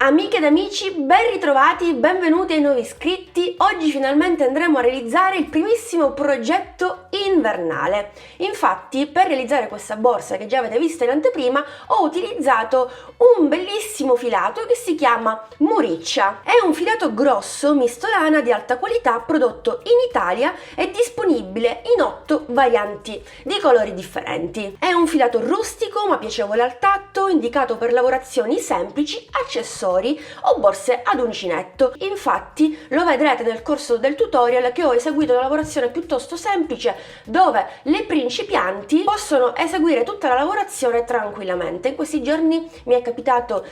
Amiche ed amici, ben ritrovati, benvenuti ai nuovi iscritti. Oggi finalmente andremo a realizzare il primissimo progetto invernale. Infatti, per realizzare questa borsa che già avete visto in anteprima, ho utilizzato un bellissimo filato che si chiama Muriccia. È un filato grosso misto lana di alta qualità prodotto in Italia e disponibile in 8 varianti di colori differenti. È un filato rustico ma piacevole al tatto, indicato per lavorazioni semplici, accessori o borse ad uncinetto. Infatti lo vedrete nel corso del tutorial che ho eseguito una lavorazione piuttosto semplice dove le principianti possono eseguire tutta la lavorazione tranquillamente. In questi giorni mi è capitato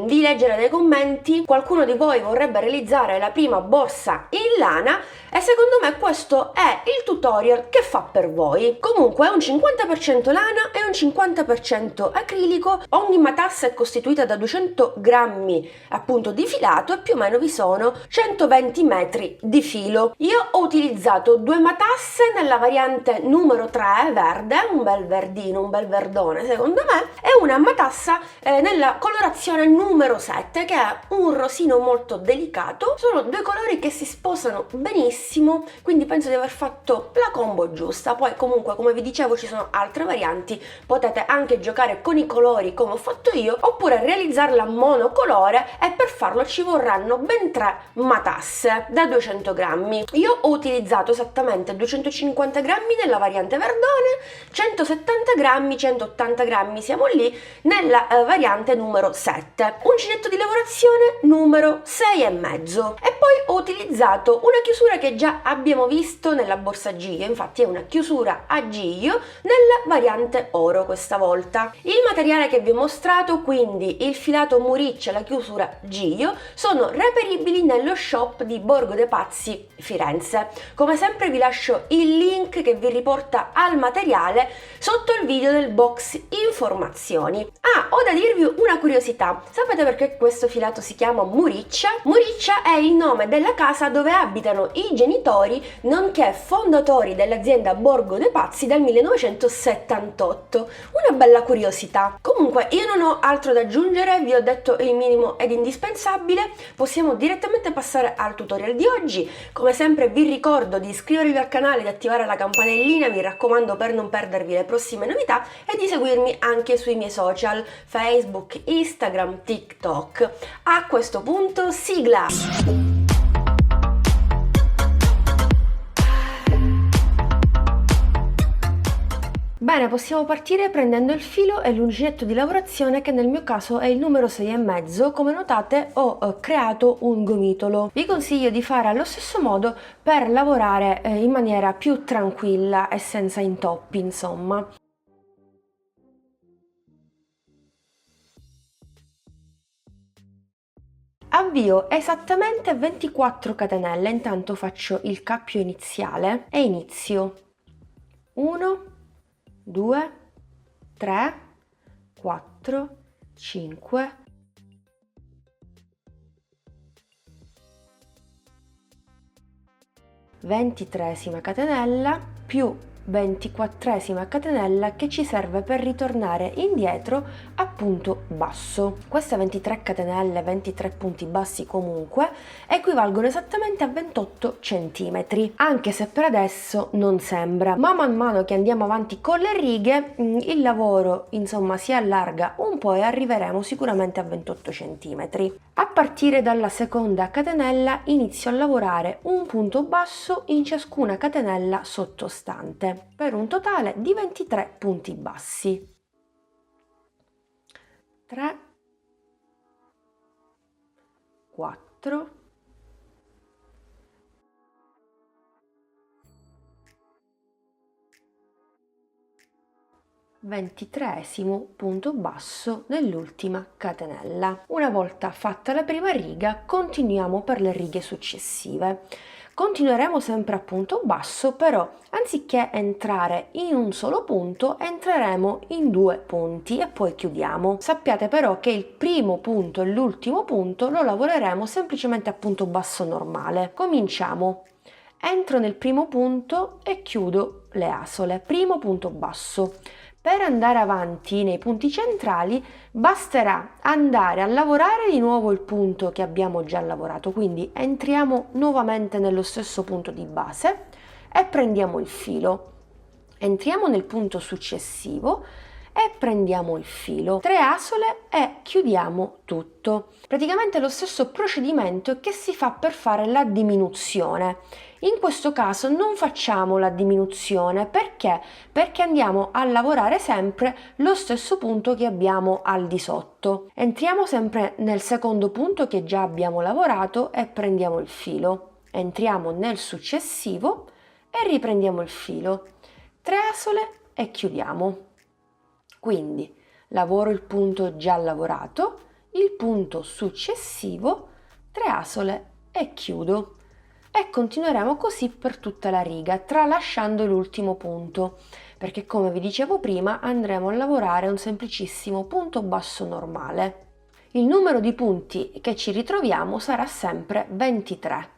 di leggere nei commenti qualcuno di voi vorrebbe realizzare la prima borsa in lana e secondo me questo è il tutorial che fa per voi. Comunque è un 50% lana e un 50% acrilico. Ogni matassa è costituita da 200 grammi appunto di filato e più o meno vi sono 120 metri di filo. Io ho utilizzato 2 matasse nella variante numero 3 verde, un bel verdino, un bel verdone secondo me, e una matassa nella colorazione numero 7 che è un rosino molto delicato. Sono due colori che si sposano benissimo, quindi penso di aver fatto la combo giusta. Poi comunque, come vi dicevo, ci sono altre varianti, potete anche giocare con i colori come ho fatto io oppure realizzarla monocolore e per farlo ci vorranno ben 3 matasse da 200 grammi. Io ho utilizzato esattamente 250 grammi nella variante verdone, 170 grammi, 180 grammi siamo lì nella variante numero 7, uncinetto di lavorazione numero 6,5 e poi ho utilizzato una chiusura che già abbiamo visto nella borsa giglio. Infatti è una chiusura a giglio nella variante oro questa volta. Il materiale che vi ho mostrato, quindi il filato Muriccia e la chiusura giglio, sono reperibili nello shop di Borgo dei Pazzi Firenze. Come sempre vi lascio il link che vi riporta al materiale sotto il video nel box informazioni. Ho da dirvi una curiosità: sapete perché questo filato si chiama Muriccia? Muriccia è il nome della casa dove abitano i genitori nonché fondatori dell'azienda Borgo dei Pazzi dal 1978. Una bella curiosità. Comunque io non ho altro da aggiungere, vi ho detto il minimo ed indispensabile. Possiamo direttamente passare al tutorial di oggi. Come sempre vi ricordo di iscrivervi al canale, di attivare la campanellina, mi raccomando, per non perdervi le prossime novità, e di seguirmi anche sui miei social Facebook, Instagram, TikTok. A questo punto sigla! Bene, possiamo partire prendendo il filo e l'uncinetto di lavorazione, che nel mio caso è il numero 6,5. Come notate ho creato un gomitolo. Vi consiglio di fare allo stesso modo per lavorare in maniera più tranquilla e senza intoppi, insomma. Avvio esattamente 24 catenelle, intanto faccio il cappio iniziale e inizio 1, 2, 3, 4, 5, 23esima catenella più 24esima catenella che ci serve per ritornare indietro a punto basso. Queste 23 catenelle, 23 punti bassi comunque, equivalgono esattamente a 28 centimetri, anche se per adesso non sembra, ma man mano che andiamo avanti con le righe il lavoro insomma si allarga un po' e arriveremo sicuramente a 28 centimetri. A partire dalla seconda catenella inizio a lavorare un punto basso in ciascuna catenella sottostante, per un totale di 23 punti bassi. 3, 4, 23esimo punto basso nell'ultima catenella. Una volta fatta la prima riga, continuiamo per le righe successive. Continueremo sempre a punto basso, però anziché entrare in un solo punto, entreremo in 2 punti e poi chiudiamo. Sappiate però che il primo punto e l'ultimo punto lo lavoreremo semplicemente a punto basso normale. Cominciamo. Entro nel primo punto e chiudo le asole. Primo punto basso. Per andare avanti nei punti centrali basterà andare a lavorare di nuovo il punto che abbiamo già lavorato, quindi entriamo nuovamente nello stesso punto di base e prendiamo il filo. Entriamo nel punto successivo e prendiamo il filo, 3 asole e chiudiamo tutto. Praticamente lo stesso procedimento che si fa per fare la diminuzione. In questo caso non facciamo la diminuzione perché? Perché andiamo a lavorare sempre lo stesso punto che abbiamo al di sotto. Entriamo sempre nel secondo punto che già abbiamo lavorato e prendiamo il filo. Entriamo nel successivo e riprendiamo il filo. 3 asole e chiudiamo. Quindi lavoro il punto già lavorato, il punto successivo, 3 asole e chiudo. E continueremo così per tutta la riga, tralasciando l'ultimo punto, perché come vi dicevo prima andremo a lavorare un semplicissimo punto basso normale. Il numero di punti che ci ritroviamo sarà sempre 23.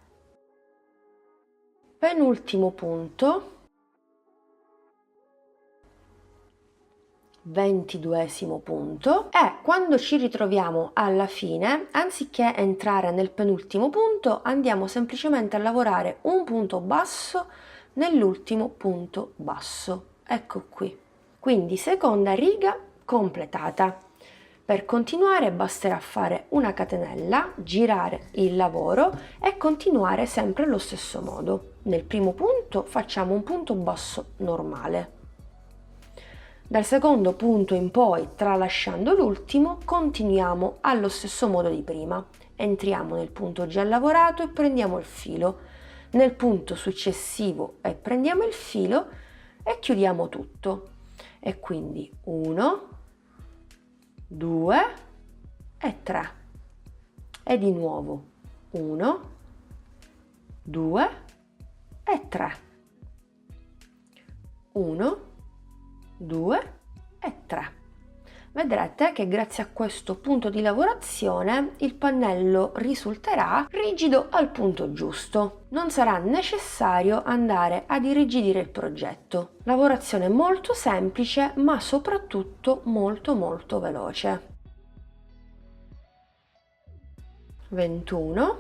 Penultimo punto, 22esimo punto, e quando ci ritroviamo alla fine, anziché entrare nel penultimo punto, andiamo semplicemente a lavorare un punto basso nell'ultimo punto basso. Ecco qui. Quindi seconda riga completata. Per continuare basterà fare una catenella, girare il lavoro e continuare sempre allo stesso modo. Nel primo punto facciamo un punto basso normale. Dal secondo punto in poi, tralasciando l'ultimo, continuiamo allo stesso modo di prima. Entriamo nel punto già lavorato e prendiamo il filo, nel punto successivo e prendiamo il filo e chiudiamo tutto. E quindi 1, 2 e 3. E di nuovo 1, 2 e 3. 1, 2 e 3. Vedrete che grazie a questo punto di lavorazione il pannello risulterà rigido al punto giusto. Non sarà necessario andare ad irrigidire il progetto. Lavorazione molto semplice ma soprattutto molto veloce. 21,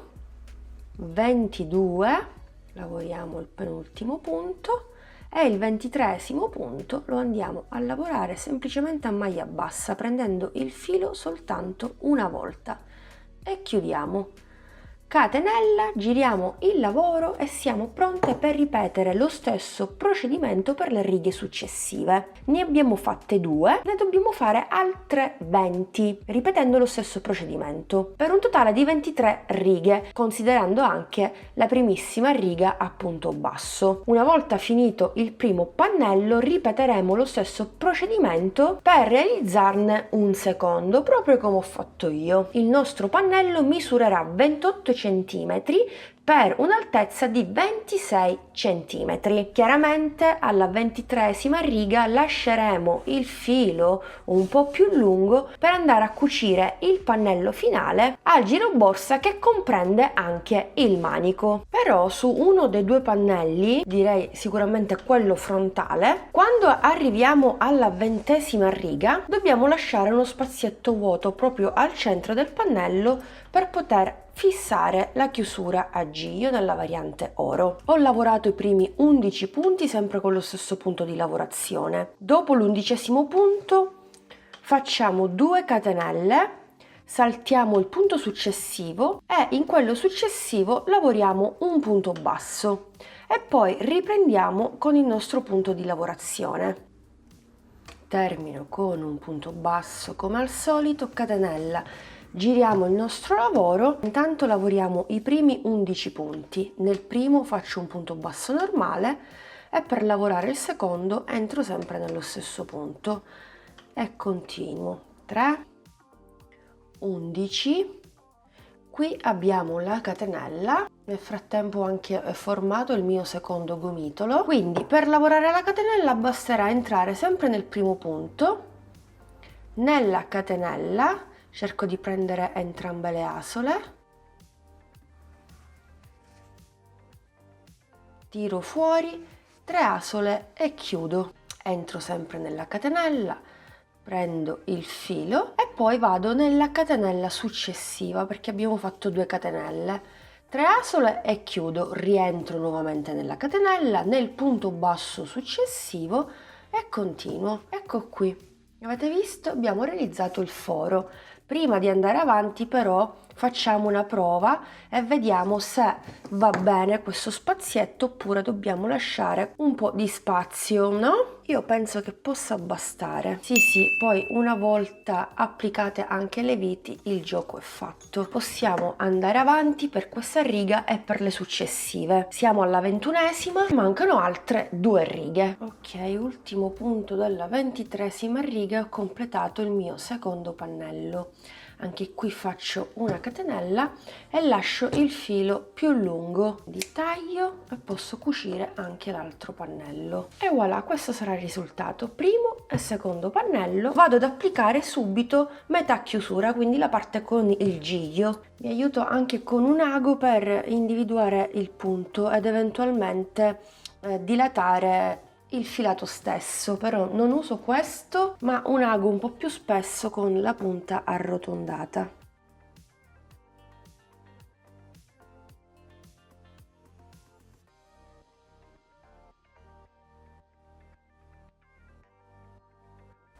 22, lavoriamo il penultimo punto. E il 23esimo punto lo andiamo a lavorare semplicemente a maglia bassa, prendendo il filo soltanto una volta e chiudiamo. Catenella, giriamo il lavoro e siamo pronte per ripetere lo stesso procedimento per le righe successive. Ne abbiamo fatte 2, ne dobbiamo fare altre 20, ripetendo lo stesso procedimento, per un totale di 23 righe, considerando anche la primissima riga a punto basso. Una volta finito il primo pannello, ripeteremo lo stesso procedimento per realizzarne un secondo, proprio come ho fatto io. Il nostro pannello misurerà 28 cm per un'altezza di 26 cm. Chiaramente alla 23esima riga lasceremo il filo un po' più lungo per andare a cucire il pannello finale al giroborsa che comprende anche il manico. Però su uno dei 2 pannelli, direi sicuramente quello frontale, quando arriviamo alla 20esima riga dobbiamo lasciare uno spazietto vuoto proprio al centro del pannello per poter fissare la chiusura a giglio nella variante oro. Ho lavorato i primi 11 punti sempre con lo stesso punto di lavorazione. Dopo l'11° punto facciamo 2 catenelle, saltiamo il punto successivo e in quello successivo lavoriamo un punto basso e poi riprendiamo con il nostro punto di lavorazione. Termino con un punto basso come al solito, catenella, giriamo il nostro lavoro. Intanto lavoriamo i primi 11 punti. Nel primo faccio un punto basso normale e per lavorare il secondo entro sempre nello stesso punto e continuo. 3, 11, qui abbiamo la catenella Nel frattempo ho anche formato il mio secondo gomitolo, quindi per lavorare la catenella basterà entrare sempre nel primo punto, nella catenella, cerco di prendere entrambe le asole, tiro fuori 3 asole e chiudo. Entro sempre nella catenella, prendo il filo e poi vado nella catenella successiva perché abbiamo fatto 2 catenelle. 3 asole e chiudo, rientro nuovamente nella catenella, nel punto basso successivo e continuo. Ecco qui. Avete visto? Abbiamo realizzato il foro. Prima di andare avanti però facciamo una prova e vediamo se va bene questo spazietto oppure dobbiamo lasciare un po' di spazio, no? Io penso che possa bastare. Sì, poi una volta applicate anche le viti il gioco è fatto. Possiamo andare avanti per questa riga e per le successive. Siamo alla 21esima, mancano altre 2 righe. Ok, ultimo punto della 23esima riga, ho completato il mio secondo pannello. Anche qui faccio una catenella e lascio il filo più lungo, di taglio e posso cucire anche l'altro pannello. E voilà, questo sarà il risultato. Primo e secondo pannello. Vado ad applicare subito metà chiusura, quindi la parte con il giglio. Mi aiuto anche con un ago per individuare il punto ed eventualmente dilatare il filato stesso, però non uso questo ma un ago un po' più spesso con la punta arrotondata.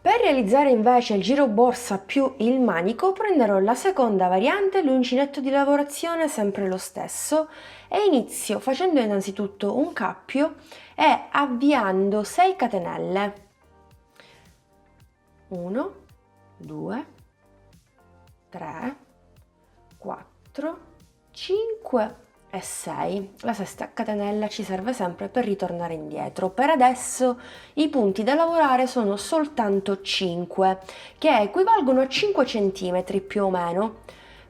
Per realizzare invece il giro borsa più il manico prenderò la seconda variante, l'uncinetto di lavorazione sempre lo stesso e inizio facendo innanzitutto un cappio e avviando 6 catenelle. 1, 2, 3, 4, 5 e 6. La sesta catenella ci serve sempre per ritornare indietro. Per adesso i punti da lavorare sono soltanto 5, che equivalgono a 5 cm più o meno,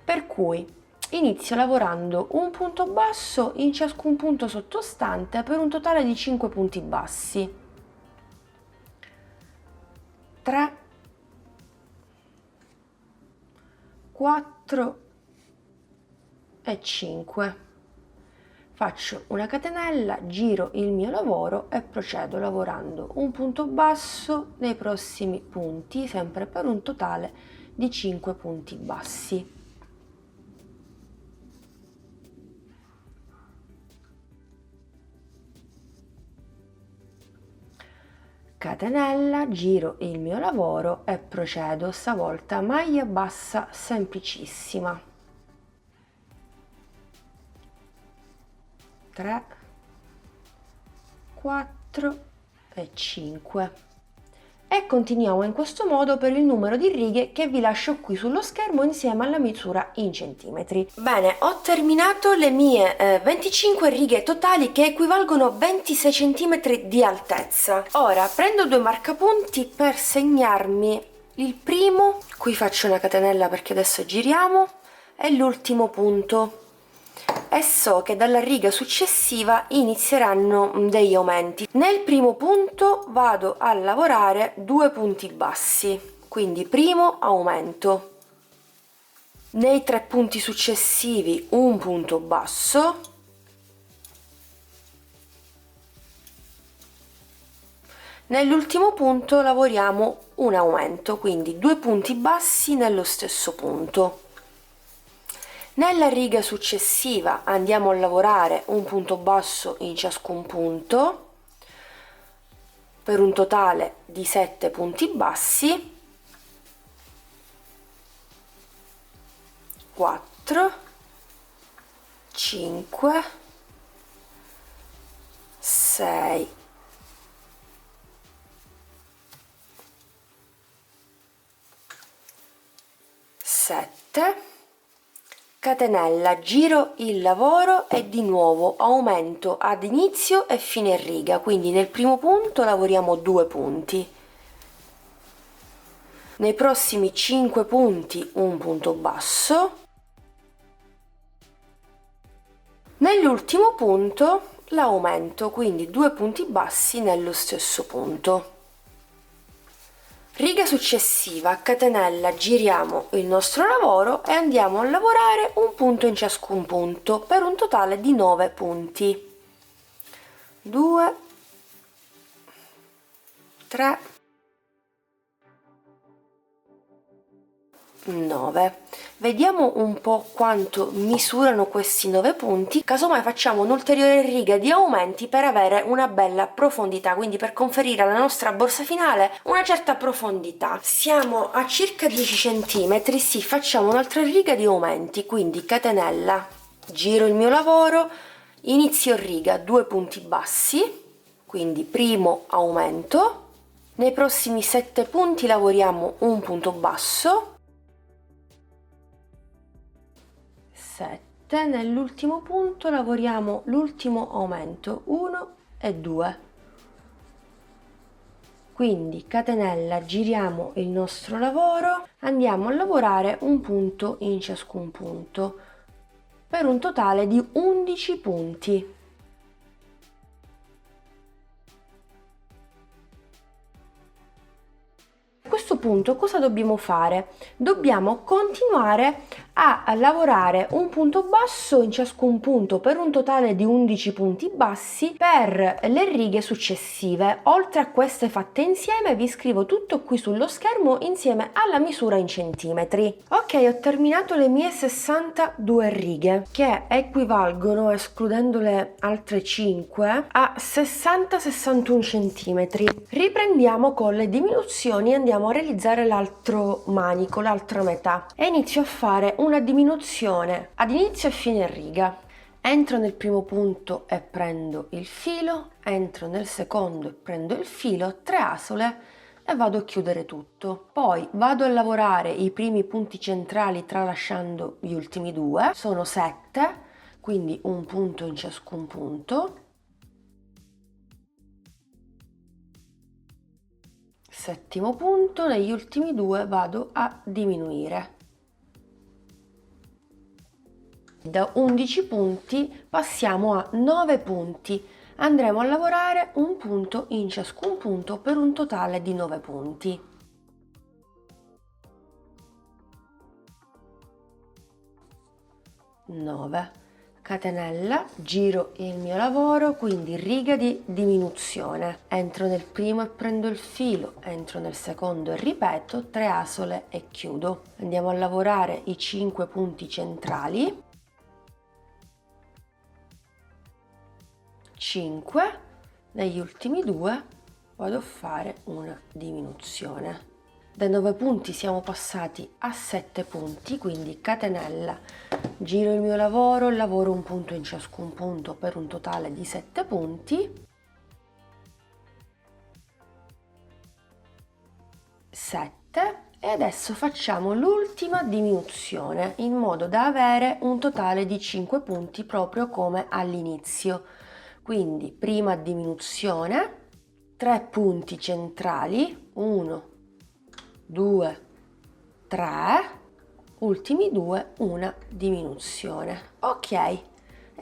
per cui inizio lavorando un punto basso in ciascun punto sottostante per un totale di 5 punti bassi. 3, 4 e 5. Faccio una catenella, giro il mio lavoro e procedo lavorando un punto basso nei prossimi punti, sempre per un totale di 5 punti bassi. Catenella, giro il mio lavoro e procedo, stavolta maglia bassa semplicissima. 3, 4 e 5 e continuiamo in questo modo per il numero di righe che vi lascio qui sullo schermo insieme alla misura in centimetri. Bene, ho terminato le mie 25 righe totali che equivalgono a 26 centimetri di altezza. Ora prendo 2 marcapunti per segnarmi il primo, qui faccio una catenella perché adesso giriamo, e l'ultimo punto. E so che dalla riga successiva inizieranno degli aumenti. Nel primo punto vado a lavorare 2 punti bassi, quindi primo aumento. Nei 3 punti successivi un punto basso. Nell'ultimo punto lavoriamo un aumento, quindi 2 punti bassi nello stesso punto. Nella riga successiva andiamo a lavorare un punto basso in ciascun punto per un totale di 7 punti bassi, 4, 5, 6, 7, catenella, giro il lavoro e di nuovo aumento ad inizio e fine riga, quindi nel primo punto lavoriamo 2 punti, nei prossimi 5 punti un punto basso, Nell'ultimo punto l'aumento, quindi 2 punti bassi nello stesso punto. Riga successiva, a catenella, giriamo il nostro lavoro e andiamo a lavorare un punto in ciascun punto per un totale di 9 punti. 2, 3, 9. Vediamo un po' quanto misurano questi 9 punti, casomai facciamo un'ulteriore riga di aumenti per avere una bella profondità, quindi per conferire alla nostra borsa finale una certa profondità. Siamo a circa 10 cm, sì, facciamo un'altra riga di aumenti, quindi catenella, giro il mio lavoro, inizio riga, 2 punti bassi, quindi primo aumento, nei prossimi 7 punti lavoriamo un punto basso, 7, nell'ultimo punto lavoriamo l'ultimo aumento, 1 e 2. Quindi catenella, giriamo il nostro lavoro, andiamo a lavorare un punto in ciascun punto per un totale di 11 punti. A questo punto cosa dobbiamo fare? Dobbiamo continuare a lavorare un punto basso in ciascun punto per un totale di 11 punti bassi per le righe successive. Oltre a queste fatte insieme vi scrivo tutto qui sullo schermo insieme alla misura in centimetri. Ok, ho terminato le mie 62 righe che equivalgono, escludendo le altre 5, a 60-61 centimetri. Riprendiamo con le diminuzioni e andiamo a realizzare l'altro manico, l'altra metà, e inizio a fare una diminuzione ad inizio e fine riga. Entro nel primo punto e prendo il filo, entro nel secondo e prendo il filo, 3 asole e vado a chiudere tutto. Poi vado a lavorare i primi punti centrali tralasciando gli ultimi 2, sono 7, quindi un punto in ciascun punto. Settimo punto, negli ultimi 2 vado a diminuire. Da 11 punti passiamo a 9 punti. Andremo a lavorare un punto in ciascun punto per un totale di 9 punti. Nove. Catenella, giro il mio lavoro, quindi riga di diminuzione. Entro nel primo e prendo il filo, entro nel secondo e ripeto, 3 asole e chiudo. Andiamo a lavorare i 5 punti centrali. 5, negli ultimi 2 vado a fare una diminuzione. Da 9 punti siamo passati a 7 punti, quindi catenella, giro il mio lavoro, lavoro un punto in ciascun punto per un totale di 7 punti. 7, e adesso facciamo l'ultima diminuzione in modo da avere un totale di 5 punti proprio come all'inizio. Quindi prima diminuzione, 3 punti centrali, 1, 2, 3, ultimi 2, una diminuzione. Ok, e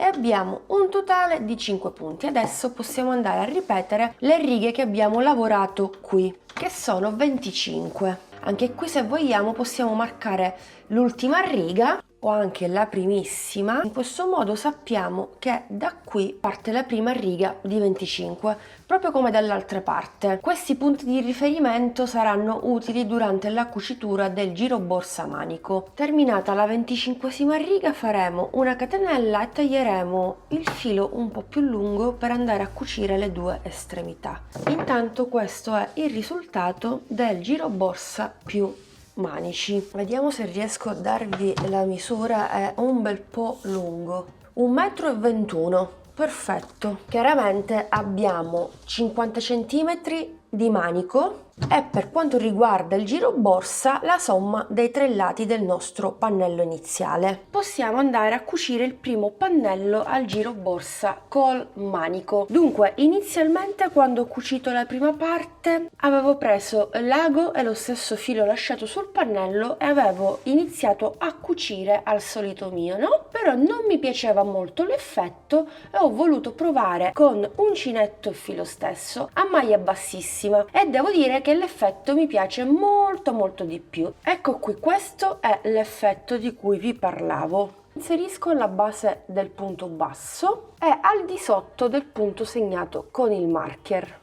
abbiamo un totale di 5 punti. Adesso possiamo andare a ripetere le righe che abbiamo lavorato qui, che sono 25. Anche qui, se vogliamo, possiamo marcare l'ultima riga o anche la primissima. In questo modo sappiamo che da qui parte la prima riga di 25, proprio come dall'altra parte. Questi punti di riferimento saranno utili durante la cucitura del giro borsa manico. Terminata la 25esima riga faremo una catenella e taglieremo il filo un po' più lungo per andare a cucire le 2 estremità. Intanto questo è il risultato del giro borsa più manici. Vediamo se riesco a darvi la misura, è un bel po' lungo, 1,21 m. Perfetto. Chiaramente abbiamo 50 cm di manico E per quanto riguarda il giro borsa, la somma dei 3 lati del nostro pannello iniziale. Possiamo andare a cucire il primo pannello al giro borsa col manico. Dunque, inizialmente quando ho cucito la prima parte avevo preso l'ago e lo stesso filo lasciato sul pannello e avevo iniziato a cucire al solito mio, no? Però non mi piaceva molto l'effetto e ho voluto provare con uncinetto e filo stesso a maglia bassissima e devo dire che l'effetto mi piace molto di più. Ecco qui, questo è l'effetto di cui vi parlavo. Inserisco la base del punto basso e al di sotto del punto segnato con il marker.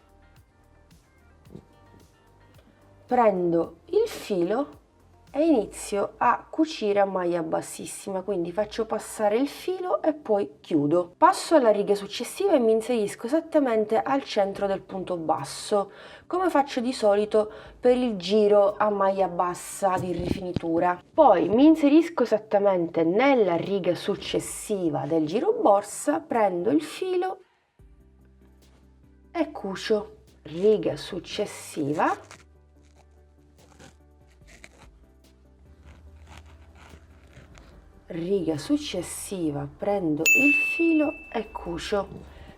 Prendo il filo e inizio a cucire a maglia bassissima, quindi faccio passare il filo e poi chiudo. Passo alla riga successiva e mi inserisco esattamente al centro del punto basso, come faccio di solito per il giro a maglia bassa di rifinitura. Poi mi inserisco esattamente nella riga successiva del giro borsa, prendo il filo e cucio. Riga successiva, riga successiva, prendo il filo e cucio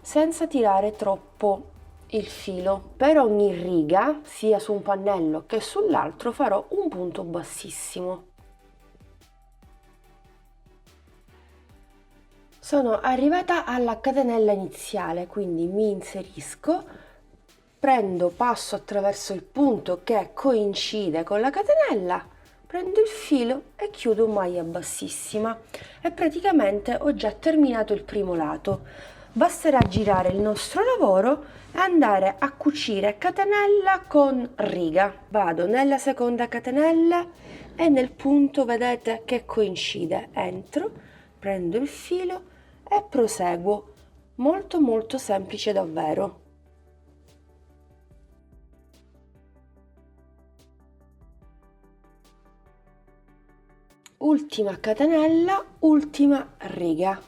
senza tirare troppo il filo. Per ogni riga, sia su un pannello che sull'altro, farò un punto bassissimo. Sono arrivata alla catenella iniziale, quindi mi inserisco, passo attraverso il punto che coincide con la catenella, prendo il filo e chiudo maglia bassissima e praticamente ho già terminato il primo lato. Basterà girare il nostro lavoro e andare a cucire catenella con riga. Vado nella seconda catenella e nel punto vedete che coincide, entro, prendo il filo e proseguo. Molto semplice davvero. Ultima catenella, ultima riga.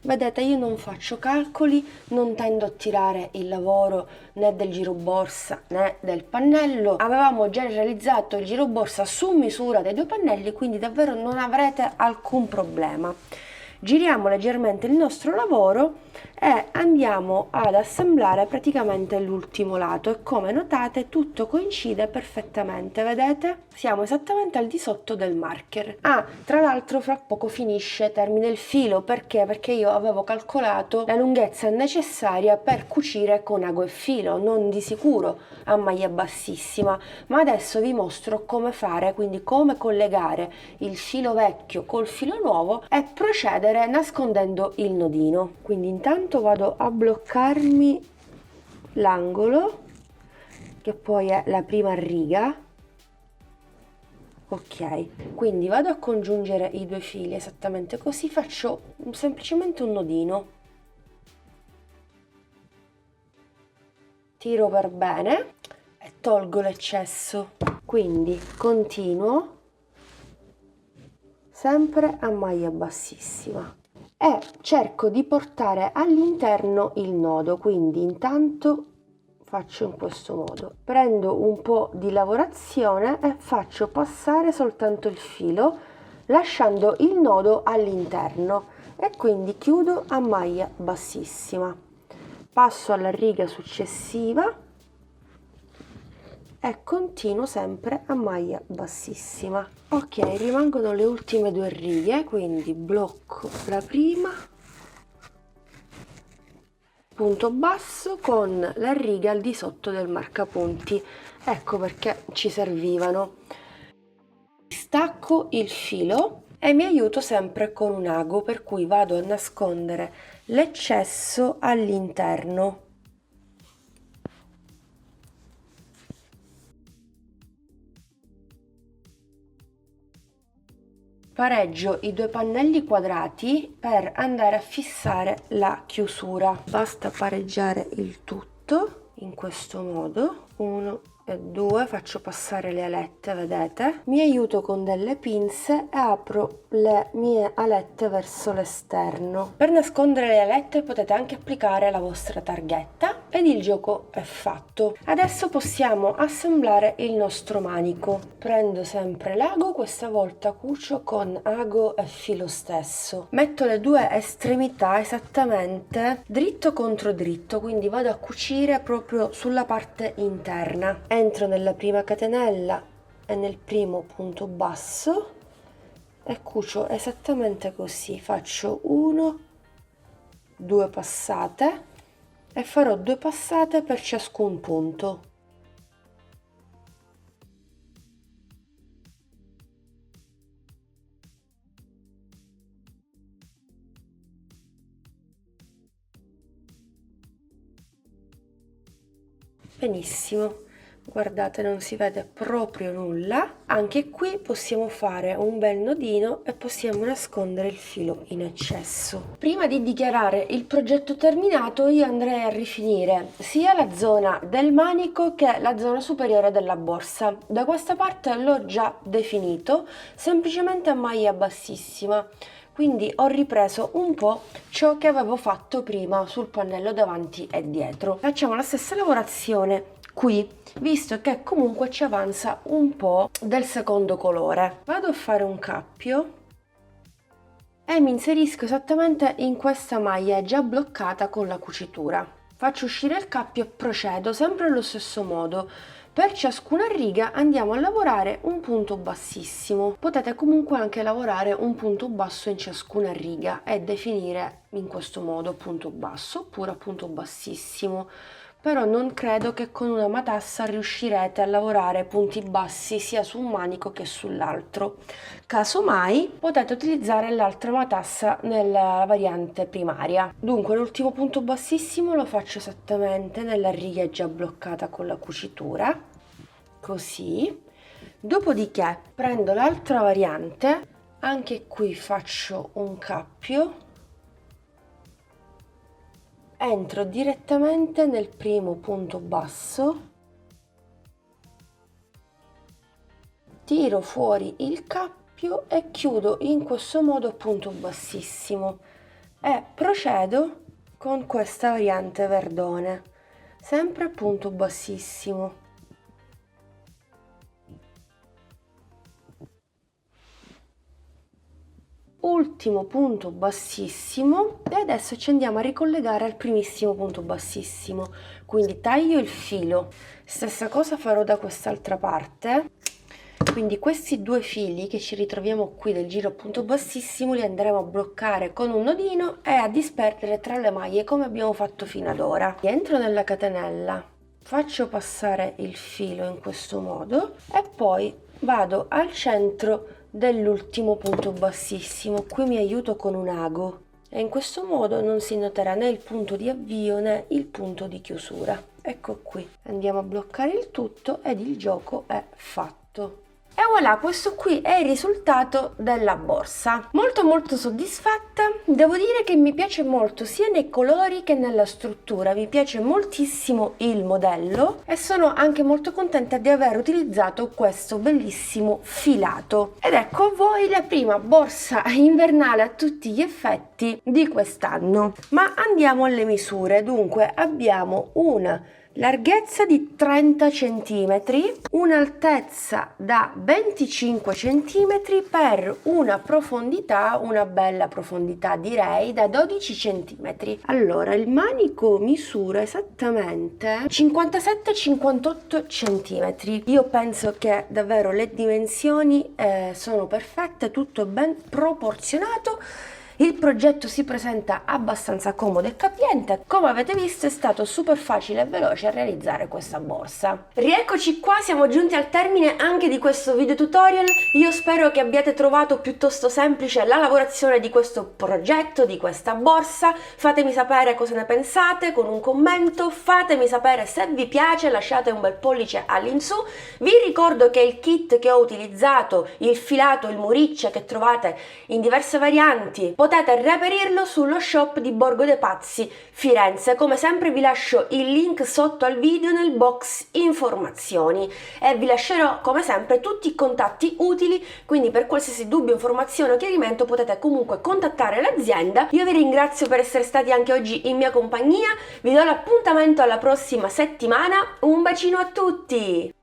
Vedete, io non faccio calcoli, non tendo a tirare il lavoro né del giro borsa né del pannello. Avevamo già realizzato il giro borsa su misura dei 2 pannelli, quindi davvero non avrete alcun problema. Giriamo leggermente il nostro lavoro e andiamo ad assemblare praticamente l'ultimo lato e come notate tutto coincide perfettamente, vedete? Siamo esattamente al di sotto del marker. Tra l'altro fra poco finisce, termina il filo, perché io avevo calcolato la lunghezza necessaria per cucire con ago e filo, non di sicuro a maglia bassissima, ma adesso vi mostro come fare, quindi come collegare il filo vecchio col filo nuovo e procedere nascondendo il nodino. Quindi intanto vado a bloccarmi l'angolo, che poi è la prima riga. Ok, quindi vado a congiungere i 2 fili esattamente così, faccio semplicemente un nodino, tiro per bene e tolgo l'eccesso, quindi continuo sempre a maglia bassissima e cerco di portare all'interno il nodo, quindi intanto faccio in questo modo, prendo un po' di lavorazione e faccio passare soltanto il filo lasciando il nodo all'interno e quindi chiudo a maglia bassissima, passo alla riga successiva e continuo sempre a maglia bassissima. Ok, rimangono le ultime 2 righe, quindi blocco la prima, punto basso con la riga al di sotto del marcapunti, ecco perché ci servivano. Stacco il filo e mi aiuto sempre con un ago, per cui vado a nascondere l'eccesso all'interno. Pareggio i 2 pannelli quadrati per andare a fissare la chiusura. Basta pareggiare il tutto in questo modo, 1 e 2, faccio passare le alette, vedete? Mi aiuto con delle pinze e apro le mie alette verso l'esterno. Per nascondere le alette potete anche applicare la vostra targhetta ed il gioco è fatto. Adesso possiamo assemblare il nostro manico. Prendo sempre l'ago, questa volta cucio con ago e filo stesso. Metto le due estremità esattamente dritto contro dritto, quindi vado a cucire proprio sulla parte interna. Entro nella prima catenella e nel primo punto basso e cucio esattamente così. Faccio 1, 2 passate e farò 2 passate per ciascun punto. Benissimo, guardate, non si vede proprio nulla. Anche qui possiamo fare un bel nodino e possiamo nascondere il filo in eccesso. Prima di dichiarare il progetto terminato, io andrei a rifinire sia la zona del manico che la zona superiore della borsa. Da questa parte l'ho già definito, semplicemente a maglia bassissima. Quindi ho ripreso un po' ciò che avevo fatto prima sul pannello davanti e dietro. Facciamo la stessa lavorazione qui, visto che comunque ci avanza un po' del secondo colore. Vado a fare un cappio e mi inserisco esattamente in questa maglia già bloccata con la cucitura. Faccio uscire il cappio e procedo sempre allo stesso modo. Per ciascuna riga andiamo a lavorare un punto bassissimo. Potete comunque anche lavorare un punto basso in ciascuna riga e definire in questo modo punto basso oppure punto bassissimo. Però non credo che con una matassa riuscirete a lavorare punti bassi sia su un manico che sull'altro. Casomai potete utilizzare l'altra matassa nella variante primaria. Dunque l'ultimo punto bassissimo lo faccio esattamente nella riga già bloccata con la cucitura, così. Dopodiché prendo l'altra variante, anche qui faccio un cappio. Entro direttamente nel primo punto basso, tiro fuori il cappio e chiudo in questo modo punto bassissimo e procedo con questa variante verdone, sempre a punto bassissimo. Ultimo punto bassissimo e adesso ci andiamo a ricollegare al primissimo punto bassissimo, quindi taglio il filo. Stessa cosa farò da quest'altra parte, quindi questi due fili che ci ritroviamo qui del giro a punto bassissimo li andremo a bloccare con un nodino e a disperdere tra le maglie come abbiamo fatto fino ad ora. Entro nella catenella, faccio passare il filo in questo modo e poi vado al centro dell'ultimo punto bassissimo. Qui mi aiuto con un ago e in questo modo non si noterà né il punto di avvio né il punto di chiusura. Ecco qui, andiamo a bloccare il tutto ed il gioco è fatto. E voilà, questo qui è il risultato della borsa. Molto soddisfatta, devo dire che mi piace molto sia nei colori che nella struttura, mi piace moltissimo il modello e sono anche molto contenta di aver utilizzato questo bellissimo filato. Ed ecco a voi la prima borsa invernale a tutti gli effetti di quest'anno. Ma andiamo alle misure. Dunque abbiamo una larghezza di 30 cm, un'altezza da 25 cm per una profondità, una bella profondità direi, da 12 cm. Allora il manico misura esattamente 57-58 cm. Io penso che davvero le dimensioni sono perfette, tutto ben proporzionato. Il progetto si presenta abbastanza comodo e capiente, come avete visto è stato super facile e veloce realizzare questa borsa. Rieccoci qua, siamo giunti al termine anche di questo video tutorial. Io spero che abbiate trovato piuttosto semplice la lavorazione di questo progetto, di questa borsa. Fatemi sapere cosa ne pensate con un commento, fatemi sapere se vi piace, lasciate un bel pollice all'insù. Vi ricordo che il kit che ho utilizzato, il filato, il muriccia che trovate in diverse varianti, potete reperirlo sullo shop di Borgo dei Pazzi, Firenze. Come sempre vi lascio il link sotto al video nel box informazioni e vi lascerò come sempre tutti i contatti utili, quindi per qualsiasi dubbio, informazione o chiarimento potete comunque contattare l'azienda. Io vi ringrazio per essere stati anche oggi in mia compagnia, vi do l'appuntamento alla prossima settimana, un bacino a tutti!